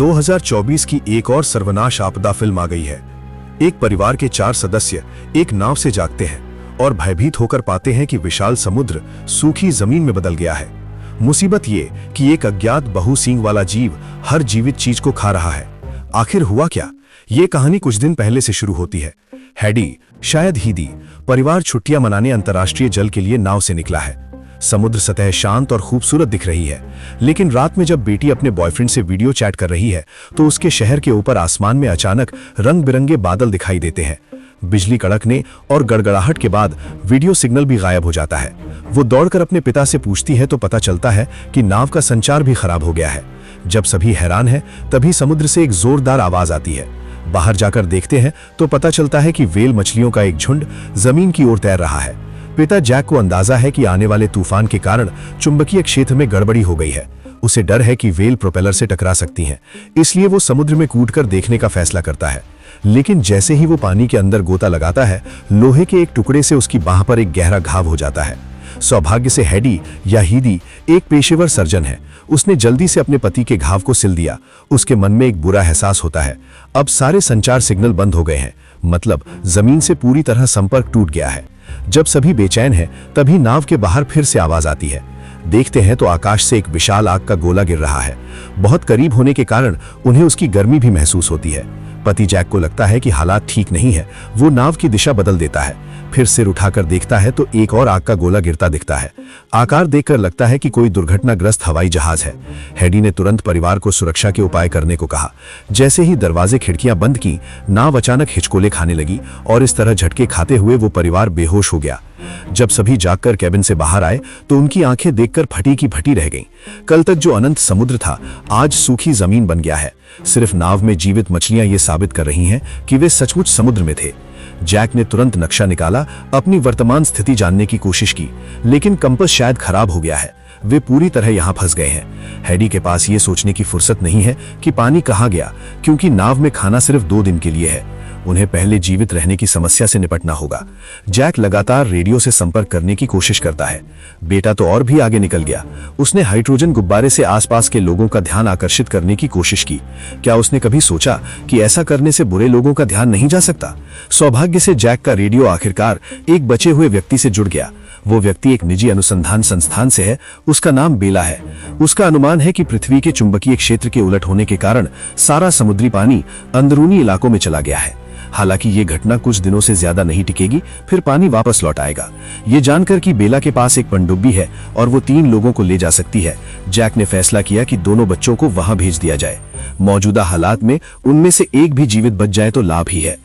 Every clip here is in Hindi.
2024 की एक और सर्वनाश आपदा फिल्म आ गई है। एक परिवार के 4 सदस्य एक नाव से जागते हैं और भयभीत होकर पाते हैं कि विशाल समुद्र सूखी जमीन में बदल गया है। मुसीबत ये कि एक अज्ञात बहुसींग वाला जीव हर जीवित चीज को खा रहा है। आखिर हुआ क्या? ये कहानी कुछ दिन पहले से शुरू होती है। हैडी, शायद हीदी, परिवार छुट्टियां मनाने अंतर्राष्ट्रीय जल के लिए नाव से निकला है। समुद्र सतह शांत और खूबसूरत दिख रही है, लेकिन रात में जब बेटी अपने बॉयफ्रेंड से वीडियो चैट कर रही है तो उसके शहर के ऊपर आसमान में अचानक रंग बिरंगे बादल दिखाई देते हैं। बिजली कड़कने और गड़गड़ाहट के बाद वीडियो सिग्नल भी गायब हो जाता है। वो दौड़कर अपने पिता से पूछती है तो पता चलता है कि नाव का संचार भी खराब हो गया है। जब सभी हैरान हैं, तभी समुद्र से एक जोरदार आवाज आती है। बाहर जाकर देखते हैं तो पता चलता है कि व्हेल मछलियों का एक झुंड जमीन की ओर तैर रहा है। पिता जैक को अंदाजा है कि आने वाले तूफान के कारण चुंबकीय क्षेत्र में गड़बड़ी हो गई है। उसे डर है कि व्हेल प्रोपेलर से टकरा सकती हैं, इसलिए वो समुद्र में कूदकर देखने का फैसला करता है। लेकिन जैसे ही वो पानी के अंदर गोता लगाता है, लोहे के एक टुकड़े से उसकी बाह पर एक गहरा घाव हो जाता है। सौभाग्य से हैडी या हीदी एक पेशेवर सर्जन है। उसने जल्दी से अपने पति के घाव को सिल दिया। उसके मन में एक बुरा एहसास होता है। अब सारे संचार सिग्नल बंद हो गए हैं, मतलब जमीन से पूरी तरह संपर्क टूट गया है। जब सभी बेचैन हैं, तभी नाव के बाहर फिर से आवाज आती है। देखते हैं तो आकाश से एक विशाल आग का गोला गिर रहा है। बहुत करीब होने के कारण उन्हें उसकी गर्मी भी महसूस होती है। पति जैक को लगता है कि हालात ठीक नहीं है। वो नाव की दिशा बदल देता है। फिर सिर उठाकर देखता है तो एक और आग का गोला गिरता दिखता है। आकार देखकर लगता है कि कोई दुर्घटनाग्रस्त हवाई जहाज है। हैडी ने तुरंत परिवार को सुरक्षा के उपाय करने को कहा। जैसे ही दरवाजे खिड़कियां बंद की, नाव अचानक हिचकोले खाने लगी और इस तरह झटके खाते हुए वो परिवार बेहोश हो गया। जब सभी जागकर कैबिन से बाहर आए तो उनकी आंखें देखकर फटी की फटी रह गईं। कल तक जो अनंत समुद्र था, आज सूखी जमीन बन गया है। सिर्फ नाव में जीवित मछलियां ये साबित कर रही हैं कि वे सचमुच समुद्र में थे। जैक ने तुरंत नक्शा निकाला, अपनी वर्तमान स्थिति जानने की कोशिश की, लेकिन कंपास शायद खराब हो गया है। वे पूरी तरह यहाँ फंस गए हैं। हैडी के पास ये सोचने की फुर्सत नहीं है कि पानी कहाँ गया, क्योंकि नाव में खाना सिर्फ 2 दिन के लिए है। उन्हें पहले जीवित रहने की समस्या से निपटना होगा। जैक लगातार रेडियो से संपर्क करने की कोशिश करता है। बेटा तो और भी आगे निकल गया। उसने हाइड्रोजन गुब्बारे से आसपास के लोगों का ध्यान आकर्षित करने की कोशिश की। क्या उसने कभी सोचा कि ऐसा करने से बुरे लोगों का ध्यान नहीं जा सकता? सौभाग्य से जैक का रेडियो आखिरकार एक बचे हुए व्यक्ति से जुड़ गया। वो व्यक्ति एक निजी अनुसंधान संस्थान से है। उसका नाम बेला है। उसका अनुमान है कि पृथ्वी के चुंबकीय क्षेत्र के उलट होने के कारण सारा समुद्री पानी अंदरूनी इलाकों में चला गया है। हालांकि ये घटना कुछ दिनों से ज्यादा नहीं टिकेगी, फिर पानी वापस लौट आएगा। ये जानकर कि बेला के पास एक पनडुब्बी है और वो 3 लोगों को ले जा सकती है, जैक ने फैसला किया कि दोनों बच्चों को वहां भेज दिया जाए। मौजूदा हालात में उनमें से एक भी जीवित बच जाए तो लाभ ही है।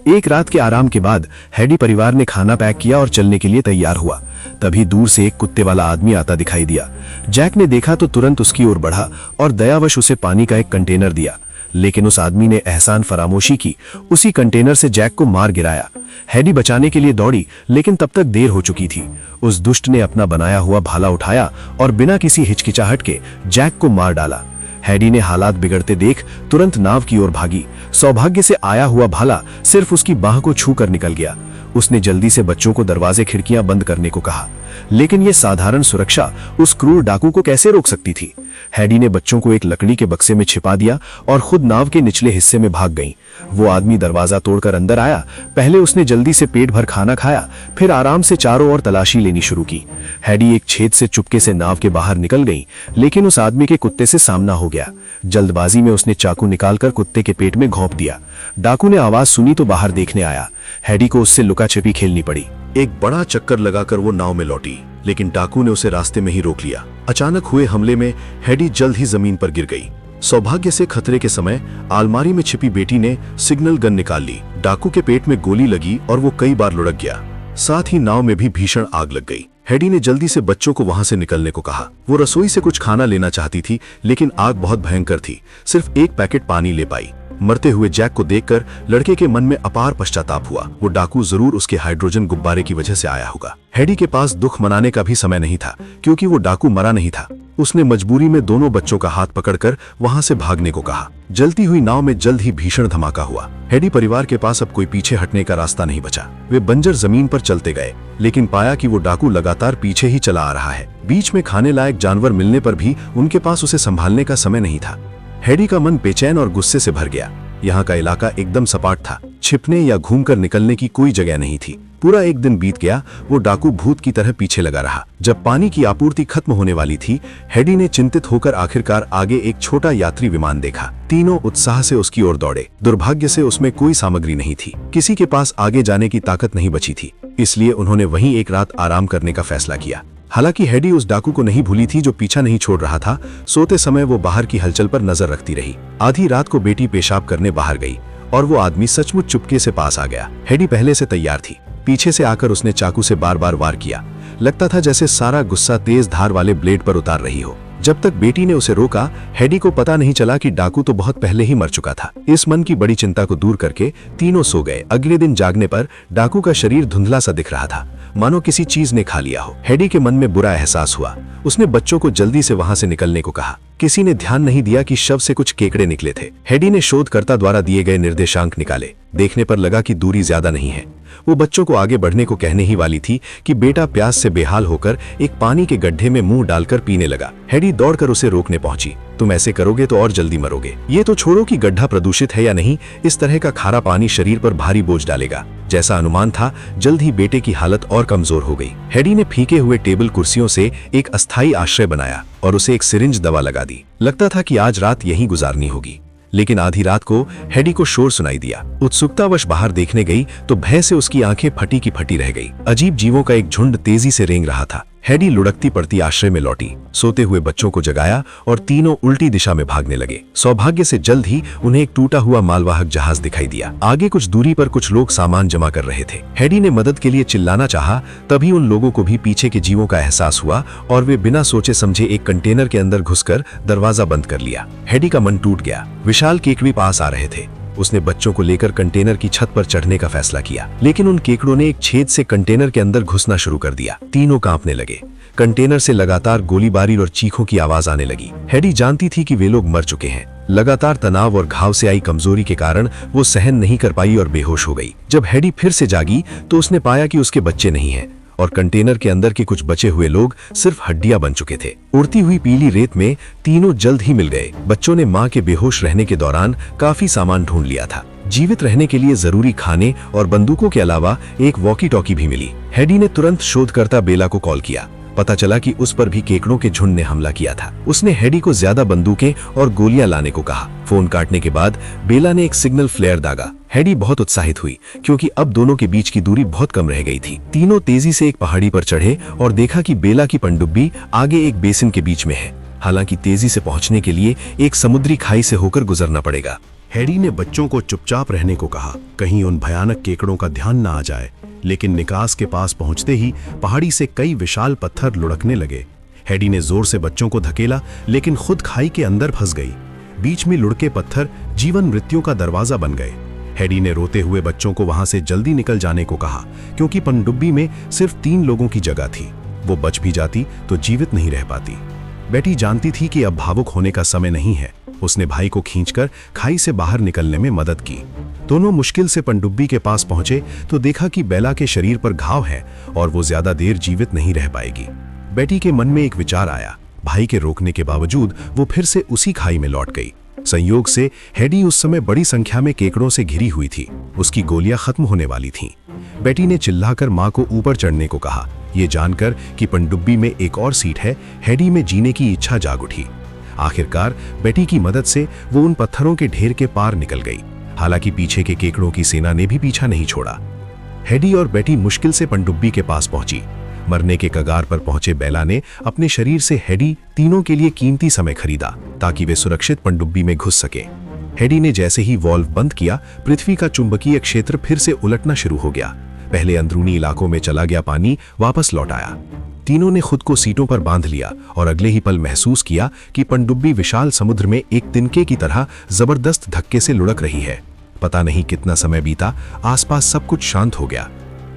एक रात के आराम के बाद हैडी परिवार ने खाना पैक किया और चलने के लिए तैयार हुआ। तभी दूर से एक कुत्ते वाला आदमी आता दिखाई दिया। जैक ने देखा तो तुरंत उसकी ओर बढ़ा और दयावश उसे पानी का एक कंटेनर दिया, लेकिन उस आदमी ने एहसान फरामोशी की। उसी कंटेनर से जैक को मार गिराया। हैडी बचाने के लिए दौड़ी, लेकिन तब तक देर हो चुकी थी। उस दुष्ट ने अपना बनाया हुआ भाला उठाया और बिना किसी हिचकिचाहट के जैक को मार डाला। हैडी ने हालात बिगड़ते देख तुरंत नाव की ओर भागी। सौभाग्य से आया हुआ भाला सिर्फ उसकी बाह को छू कर निकल गया। उसने जल्दी से बच्चों को दरवाजे खिड़कियां बंद करने को कहा, लेकिन यह साधारण सुरक्षा उस क्रूर डाकू को कैसे रोक सकती थी? हैडी ने बच्चों को एक लकड़ी के बक्से में छिपा दिया और खुद नाव के निचले हिस्से में भाग गई। वो आदमी दरवाजा तोड़कर अंदर आया। पहले उसने जल्दी से पेट भर खाना खाया, फिर आराम से चारों ओर तलाशी लेनी शुरू की। हैडी एक छेद से चुपके से नाव के बाहर निकल गई, लेकिन उस आदमी के कुत्ते से सामना हो गया। जल्दबाजी में उसने चाकू निकालकर कुत्ते के पेट में घोंप दिया। डाकू ने आवाज सुनी तो बाहर देखने आया। हैडी को उससे लुका छिपी खेलनी पड़ी। एक बड़ा चक्कर लगाकर वो नाव में लौटी, लेकिन डाकू ने उसे रास्ते में ही रोक लिया। अचानक हुए हमले में हैडी जल्द ही जमीन पर गिर गई। सौभाग्य से खतरे के समय अलमारी में छिपी बेटी ने सिग्नल गन निकाल ली। डाकू के पेट में गोली लगी और वो कई बार लुढ़क गया। साथ ही नाव में भी भीषण आग लग गई। हैडी ने जल्दी से बच्चों को वहां से निकलने को कहा। वो रसोई से कुछ खाना लेना चाहती थी, लेकिन आग बहुत भयंकर थी। सिर्फ एक पैकेट पानी ले पाई। मरते हुए जैक को देखकर लड़के के मन में अपार पश्चाताप हुआ। वो डाकू जरूर उसके हाइड्रोजन गुब्बारे की वजह से आया होगा। हैडी के पास दुख मनाने का भी समय नहीं था, क्योंकि वो डाकू मरा नहीं था। उसने मजबूरी में दोनों बच्चों का हाथ पकड़कर वहां से भागने को कहा। जलती हुई नाव में जल्द ही भीषण धमाका हुआ। हैडी परिवार के पास अब कोई पीछे हटने का रास्ता नहीं बचा। वे बंजर जमीन पर चलते गए, लेकिन पाया कि वो डाकू लगातार पीछे ही चला आ रहा है। बीच में खाने लायक जानवर मिलने पर भी उनके पास उसे संभालने का समय नहीं था। हेडी का मन बेचैन और गुस्से से भर गया। यहाँ का इलाका एकदम सपाट था, छिपने या घूमकर निकलने की कोई जगह नहीं थी। पूरा एक दिन बीत गया, वो डाकू भूत की तरह पीछे लगा रहा। जब पानी की आपूर्ति खत्म होने वाली थी, हेडी ने चिंतित होकर आखिरकार आगे एक छोटा यात्री विमान देखा। तीनों उत्साह से उसकी ओर दौड़े। दुर्भाग्य से उसमें कोई सामग्री नहीं थी, किसी के पास आगे जाने की ताकत नहीं बची थी, इसलिए उन्होंने वहीं एक रात आराम करने का फैसला किया। हालांकि हेडी उस डाकू को नहीं भूली थी जो पीछा नहीं छोड़ रहा था। सोते समय वो बाहर की हलचल पर नजर रखती रही। आधी रात को बेटी पेशाब करने बाहर गई और वो आदमी सचमुच चुपके से पास आ गया। हेडी पहले से तैयार थी। पीछे से आकर उसने चाकू से बार बार वार किया। लगता था जैसे सारा गुस्सा तेज धार वाले ब्लेड पर उतार रही हो। जब तक बेटी ने उसे रोका, हेडी को पता नहीं चला कि डाकू तो बहुत पहले ही मर चुका था। इस मन की बड़ी चिंता को दूर करके तीनों सो गए। अगले दिन जागने पर डाकू का शरीर धुंधला सा दिख रहा था, मानो किसी चीज ने खा लिया हो। हेडी के मन में बुरा एहसास हुआ। उसने बच्चों को जल्दी से वहां से निकलने को कहा। किसी ने ध्यान नहीं दिया कि शव से कुछ केकड़े निकले थे। हेडी ने शोधकर्ता द्वारा दिए गए निर्देशांक निकाले। देखने पर लगा कि दूरी ज्यादा नहीं है। वो बच्चों को आगे बढ़ने को कहने ही वाली थी कि बेटा प्यास से बेहाल होकर एक पानी के गड्ढे में मुंह डालकर पीने लगा। हेडी दौड़कर उसे रोकने पहुंची। तुम ऐसे करोगे तो और जल्दी मरोगे। ये तो छोड़ो कि गड्ढा प्रदूषित है या नहीं, इस तरह का खारा पानी शरीर पर भारी बोझ डालेगा। जैसा अनुमान था, जल्द ही बेटे की हालत और कमजोर हो गई। हेडी ने फीके हुए टेबल कुर्सियों से एक अस्थायी आश्रय बनाया और उसे एक सिरिंज दवा लगा दी। लगता था कि आज रात यहीं गुजारनी होगी। लेकिन आधी रात को हेडी को शोर सुनाई दिया। उत्सुकतावश बाहर देखने गई तो भय से उसकी आंखें फटी की फटी रह गई। अजीब जीवों का एक झुंड तेजी से रेंग रहा था। हेडी लुढ़कती पड़ती आश्रय में लौटी, सोते हुए बच्चों को जगाया और तीनों उल्टी दिशा में भागने लगे। सौभाग्य से जल्द ही उन्हें एक टूटा हुआ मालवाहक जहाज दिखाई दिया। आगे कुछ दूरी पर कुछ लोग सामान जमा कर रहे थे। हेडी ने मदद के लिए चिल्लाना चाहा, तभी उन लोगों को भी पीछे के जीवों का एहसास हुआ और वे बिना सोचे समझे एक कंटेनर के अंदर घुसकर दरवाजा बंद कर लिया। हेडी का मन टूट गया। विशाल केकड़े पास आ रहे थे। उसने बच्चों को लेकर कंटेनर की छत पर चढ़ने का फैसला किया, लेकिन उन केकड़ों ने एक छेद से कंटेनर के अंदर घुसना शुरू कर दिया। तीनों कांपने लगे। कंटेनर से लगातार गोलीबारी और चीखों की आवाज आने लगी। हेडी जानती थी कि वे लोग मर चुके हैं। लगातार तनाव और घाव से आई कमजोरी के कारण वो सहन नहीं कर पाई और बेहोश हो गई। जब हेडी फिर से जागी तो उसने पाया कि उसके बच्चे नहीं हैं और कंटेनर के अंदर के कुछ बचे हुए लोग सिर्फ हड्डियां बन चुके थे। उड़ती हुई पीली रेत में तीनों जल्द ही मिल गए। बच्चों ने मां के बेहोश रहने के दौरान काफी सामान ढूंढ लिया था। जीवित रहने के लिए जरूरी खाने और बंदूकों के अलावा एक वॉकी टॉकी भी मिली। हेडी ने तुरंत शोधकर्ता बेला को कॉल किया। पता चला कि उस पर भी केकड़ों के झुंड ने हमला किया था। उसने हेडी को ज्यादा बंदूकें और गोलियां लाने को कहा। फोन काटने के बाद बेला ने एक सिग्नल फ्लेयर दागा। हेडी बहुत उत्साहित हुई क्योंकि अब दोनों के बीच की दूरी बहुत कम रह गई थी। तीनों तेजी से एक पहाड़ी पर चढ़े और देखा कि बेला की पनडुब्बी आगे एक बेसिन के बीच में है। हालांकि तेजी से पहुंचने के लिए एक समुद्री खाई से होकर गुजरना पड़ेगा। हेडी ने बच्चों को चुपचाप रहने को कहा, कहीं उन भयानक केकड़ों का ध्यान न आ जाए। लेकिन निकास के पास पहुंचते ही पहाड़ी से कई विशाल पत्थर लुढ़कने लगे। हेडी ने जोर से बच्चों को धकेला, लेकिन खुद खाई के अंदर फंस गई। बीच में लुढ़के पत्थर जीवन मृत्यु का दरवाजा बन गए। हेडी ने रोते हुए बच्चों को वहां से जल्दी निकल जाने को कहा, क्योंकि पनडुब्बी में सिर्फ 3 लोगों की जगह थी। वो बच भी जाती तो जीवित नहीं रह पाती। बेटी जानती थी कि अब भावुक होने का समय नहीं है। उसने भाई को खींचकर खाई से बाहर निकलने में मदद की। दोनों मुश्किल से पनडुब्बी के पास पहुंचे तो देखा कि बेला के शरीर पर घाव है और वो ज्यादा देर जीवित नहीं रह पाएगी। बेटी के मन में एक विचार आया। भाई के रोकने के बावजूद वो फिर से उसी खाई में लौट गई। संयोग से हेडी उस समय बड़ी संख्या में केकड़ों से घिरी हुई थी। उसकी गोलियां खत्म होने वाली थीं। बेटी ने चिल्लाकर मां को ऊपर चढ़ने को कहा। ये जानकर कि पनडुब्बी में एक और सीट है, हेडी में जीने की इच्छा जाग उठी। आखिरकार बेटी की मदद से वो उन पत्थरों के ढेर के पार निकल गई। हालांकि पीछे के केकड़ों की सेना ने भी पीछा नहीं छोड़ा। हेडी और बेटी मुश्किल से पनडुब्बी के पास पहुंची। मरने के कगार पर पहुंचे बेला ने अपने शरीर से हेडी तीनों के लिए कीमती समय खरीदा ताकि वे सुरक्षित पनडुब्बी में घुस सके। हेडी ने जैसे ही वॉल्व बंद किया, पृथ्वी का चुंबकीय क्षेत्र फिर से उलटना शुरू हो गया। पहले अंदरूनी इलाकों में चला गया पानी वापस लौट आया। तीनों ने खुद को सीटों पर बांध लिया और अगले ही पल महसूस किया कि पनडुब्बी विशाल समुद्र में एक तिनके की तरह जबरदस्त धक्के से लुढ़क रही है। पता नहीं कितना समय बीता, आसपास सब कुछ शांत हो गया।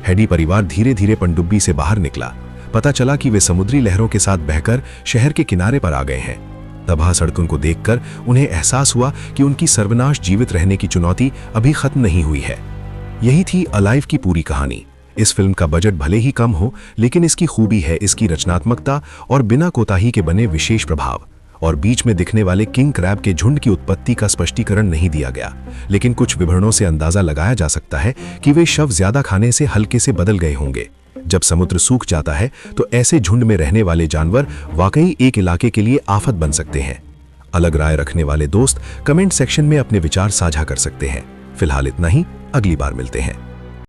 हेडी परिवार धीरे धीरे पनडुब्बी से बाहर निकला। पता चला कि वे समुद्री लहरों के साथ बहकर शहर के किनारे पर आ गए हैं। तबाह सड़कों को देखकर उन्हें एहसास हुआ कि उनकी सर्वनाश जीवित रहने की चुनौती अभी खत्म नहीं हुई है। यही थी अलाइव की पूरी कहानी। इस फिल्म का बजट भले ही कम हो, लेकिन इसकी खूबी है इसकी रचनात्मकता और बिना कोताही के बने विशेष प्रभाव। और बीच में दिखने वाले किंग क्रैब के झुंड की उत्पत्ति का स्पष्टीकरण नहीं दिया गया, लेकिन कुछ विवरणों से अंदाजा लगाया जा सकता है कि वे शव ज्यादा खाने से हल्के से बदल गए होंगे। जब समुद्र सूख जाता है तो ऐसे झुंड में रहने वाले जानवर वाकई एक इलाके के लिए आफत बन सकते हैं। अलग राय रखने वाले दोस्त कमेंट सेक्शन में अपने विचार साझा कर सकते हैं। फिलहाल इतना ही, अगली बार मिलते हैं।